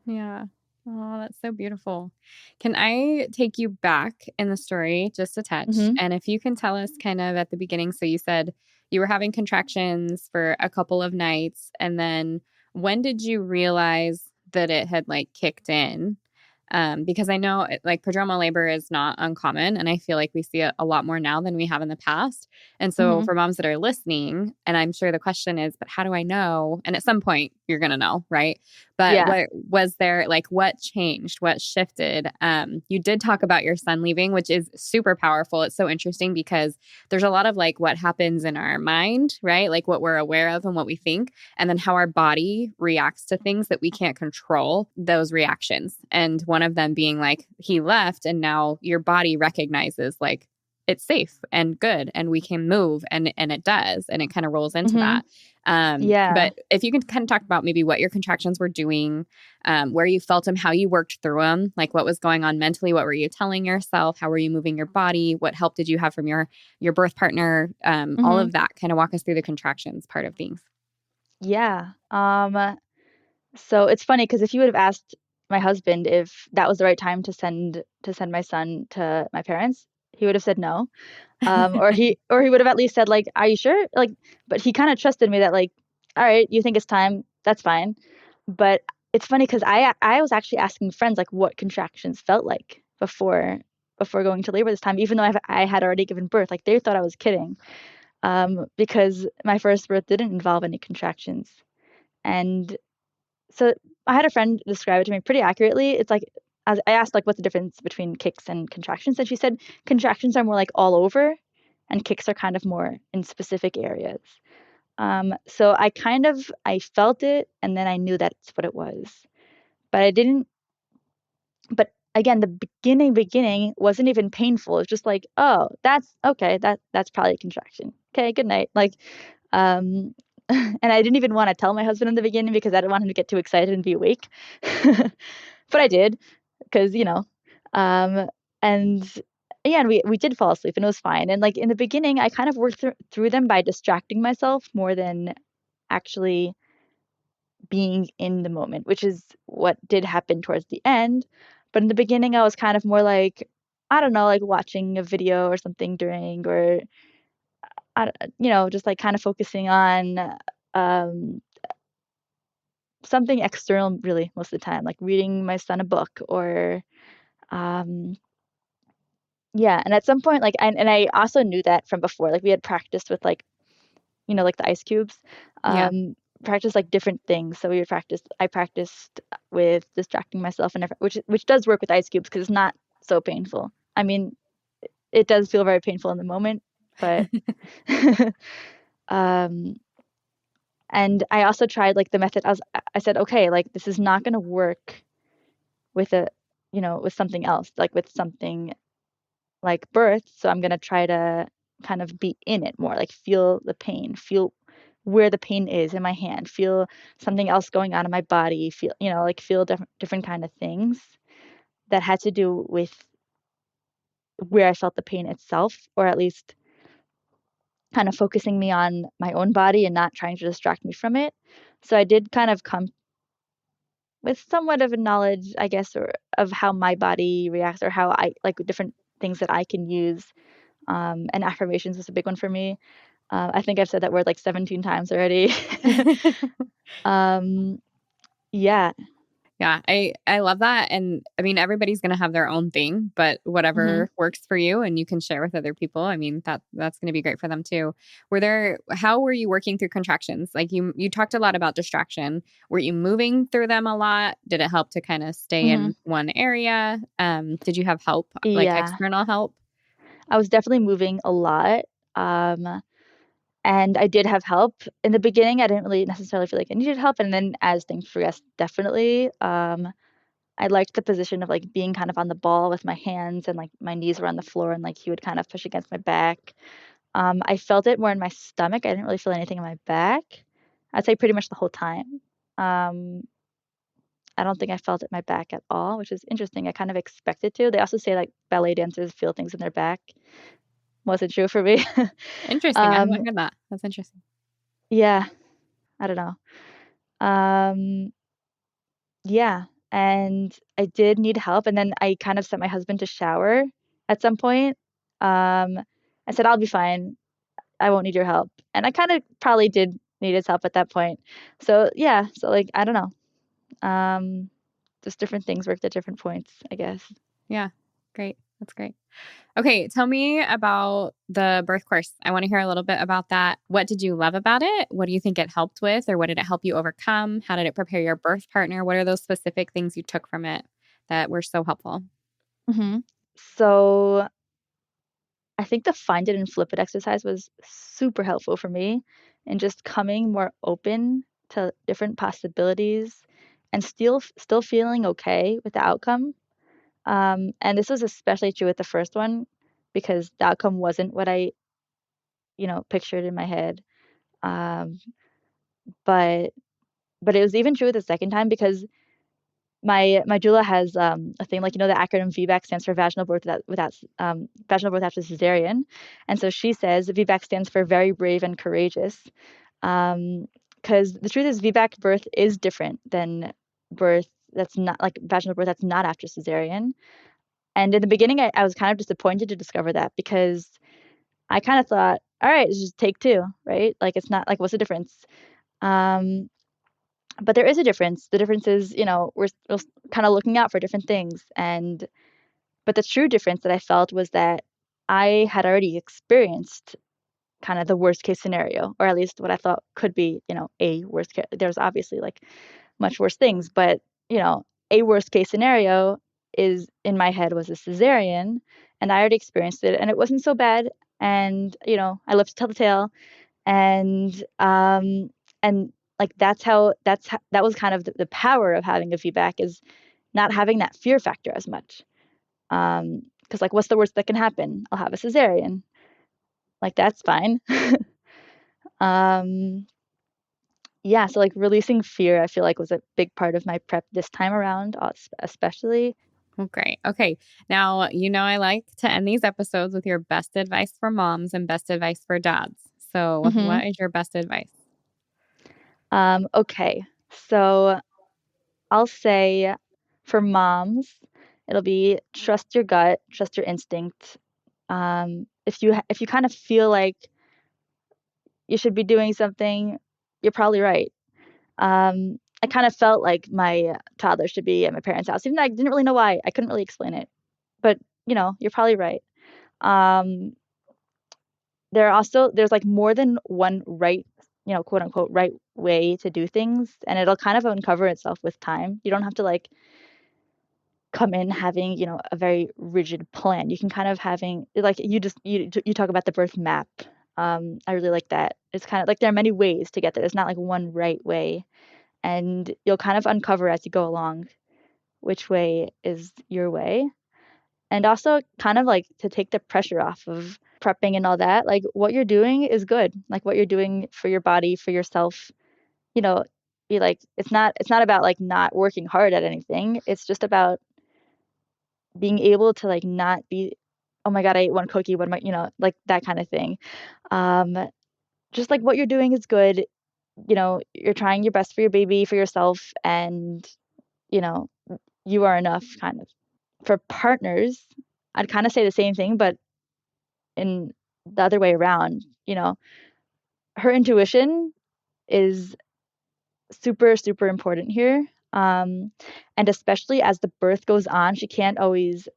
Yeah. Oh, that's so beautiful. Can I take you back in the story just a touch? Mm-hmm. And if you can tell us kind of at the beginning, so you said you were having contractions for a couple of nights, and then when did you realize that it had like kicked in? Because I know like prodromal labor is not uncommon, and I feel like we see it a lot more now than we have in the past. And so Mm-hmm. for moms that are listening, and I'm sure the question is, but how do I know? And at some point you're going to know, right? But Yeah. what was there, like what changed, what shifted? You did talk about your son leaving, which is super powerful. It's so interesting because there's a lot of like what happens in our mind, right? Like what we're aware of and what we think, and then how our body reacts to things that we can't control those reactions. And one of them being like, he left, and now your body recognizes like it's safe and good and we can move, and it does, and it kind of rolls into Mm-hmm. that. Yeah. But if you can kind of talk about maybe what your contractions were doing, where you felt them, how you worked through them, like what was going on mentally, what were you telling yourself, how were you moving your body, what help did you have from your birth partner, all of that, kind of walk us through the contractions part of things. Yeah. So it's funny because if you would have asked my husband if that was the right time to send my son to my parents, he would have said no. Or he would have at least said like, "Are you sure?" Like, but he kind of trusted me that like, "All right, you think it's time, that's fine." But it's funny because I was actually asking friends like what contractions felt like before going to labor this time, even though I had already given birth. Like they thought I was kidding, because my first birth didn't involve any contractions. And so I had a friend describe it to me pretty accurately. It's like, as I asked like what's the difference between kicks and contractions, and she said contractions are more like all over, and kicks are kind of more in specific areas. So I felt it, and then I knew that's what it was. But I didn't. But again, the beginning wasn't even painful. It's just like, oh, that's okay. That's probably a contraction. Okay, good night. Like, and I didn't even want to tell my husband in the beginning because I didn't want him to get too excited and be awake. But I did, because and yeah, and we did fall asleep, and it was fine. And like in the beginning, I kind of worked through them by distracting myself more than actually being in the moment, which is what did happen towards the end. But in the beginning, I was kind of more like, I don't know, like watching a video or something during, or just like kind of focusing on um, something external, really, most of the time, like reading my son a book, or um, yeah. And at some point, like, and I also knew that from before, like we had practiced with like, like the ice cubes, Yeah. practice like different things. So I practiced with distracting myself, and which does work with ice cubes because it's not so painful. I mean, it does feel very painful in the moment, but um, and I also tried like the method. I said, okay, like this is not going to work with with something else, like with something like birth. So I'm going to try to kind of be in it more, like feel the pain, feel where the pain is in my hand, feel something else going on in my body, feel different kind of things that had to do with where I felt the pain itself, or at least kind of focusing me on my own body and not trying to distract me from it. So I did kind of come with somewhat of a knowledge, I guess, or of how my body reacts, or how I like different things that I can use. And affirmations was a big one for me. I think I've said that word like 17 times already. um, yeah. Yeah, I love that. And I mean, everybody's going to have their own thing, but Hmm. whatever works for you and you can share with other people, I mean, that's going to be great for them too. How were you working through contractions? Like you talked a lot about distraction. Were you moving through them a lot? Did it help to kind of stay Hmm. in one area? Did you have help, like Yeah. external help? I was definitely moving a lot. Um, and I did have help in the beginning. I didn't really necessarily feel like I needed help. And then as things progressed, definitely. I liked the position of like being kind of on the ball with my hands, and like my knees were on the floor, and like he would kind of push against my back. I felt it more in my stomach. I didn't really feel anything in my back. I'd say pretty much the whole time. I don't think I felt it in my back at all, which is interesting. I kind of expected to. They also say like ballet dancers feel things in their back. Wasn't true for me. Interesting. I haven't heard that. That's interesting. Yeah, I don't know. Yeah, and I did need help, and then I kind of sent my husband to shower at some point. I said, "I'll be fine. I won't need your help." And I kind of probably did need his help at that point. So yeah, so like I don't know. Just different things worked at different points, I guess. Yeah. Great. That's great. Okay. Tell me about the birth course. I want to hear a little bit about that. What did you love about it? What do you think it helped with, or what did it help you overcome? How did it prepare your birth partner? What are those specific things you took from it that were so helpful? So I think the find it and flip it exercise was super helpful for me in just coming more open to different possibilities and still feeling okay with the outcome. And this was especially true with the first one because the outcome wasn't what I, pictured in my head. Um, but but it was even true the second time because my doula has a thing like the acronym VBAC stands for vaginal birth vaginal birth after cesarean, and so she says VBAC stands for very brave and courageous, because the truth is VBAC birth is different than birth that's not like vaginal birth that's not after cesarean. And in the beginning, I was kind of disappointed to discover that because I kind of thought, all right, it's just take two, right? Like it's not like what's the difference? Um, but there is a difference. The difference is, we're kind of looking out for different things. But the true difference that I felt was that I had already experienced kind of the worst case scenario, or at least what I thought could be, a worst case. There's obviously like much worse things, but, a worst case scenario is in my head was a cesarean, and I already experienced it and it wasn't so bad. And, I lived to tell the tale. And like that was kind of the power of having a feedback is not having that fear factor as much. Because like what's the worst that can happen? I'll have a cesarean. Like that's fine. Yeah, so like releasing fear I feel like was a big part of my prep this time around, especially. Well, great. Okay. Now, I like to end these episodes with your best advice for moms and best advice for dads. So what is your best advice? Okay, so I'll say for moms, it'll be trust your gut, trust your instinct. If you kind of feel like you should be doing something, you're probably right. I kind of felt like my toddler should be at my parents' house, even though I didn't really know why. I couldn't really explain it, but you're probably right. There's like more than one right, quote unquote, right way to do things, and it'll kind of uncover itself with time. You don't have to like come in having, a very rigid plan. You can kind of having like you talk about the birth map. I really like that. It's kind of like there are many ways to get there. There's not like one right way, and you'll kind of uncover as you go along which way is your way. And also kind of like to take the pressure off of prepping and all that. Like what you're doing is good. Like what you're doing for your body, for yourself, be like it's not about like not working hard at anything. It's just about being able to like not be, oh my God, I ate one cookie, what am I, like that kind of thing. Just like what you're doing is good. You're trying your best for your baby, for yourself, and you are enough kind of. For partners, I'd kind of say the same thing, but in the other way around, her intuition is super, super important here. And especially as the birth goes on, she can't always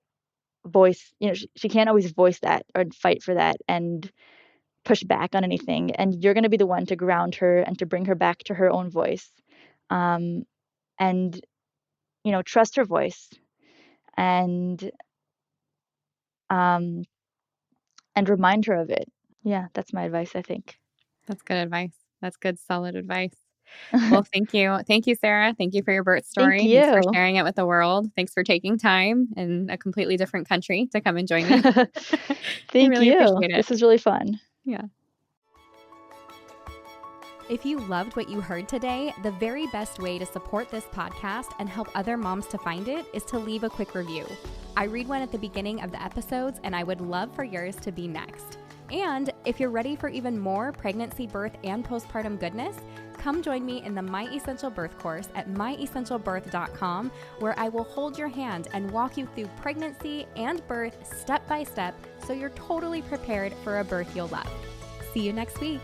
voice, she can't always voice that or fight for that and push back on anything. And you're going to be the one to ground her and to bring her back to her own voice. And, trust her voice and remind her of it. Yeah, that's my advice, I think. That's good advice. That's good, solid advice. Well, thank you. Thank you, Sarah. Thank you for your birth story. Thank you. Thanks for sharing it with the world. Thanks for taking time in a completely different country to come and join me. Thank really you. appreciate it. This is really fun. Yeah. If you loved what you heard today, the very best way to support this podcast and help other moms to find it is to leave a quick review. I read one at the beginning of the episodes, and I would love for yours to be next. And if you're ready for even more pregnancy, birth, and postpartum goodness, come join me in the My Essential Birth course at myessentialbirth.com, where I will hold your hand and walk you through pregnancy and birth step by step so you're totally prepared for a birth you'll love. See you next week.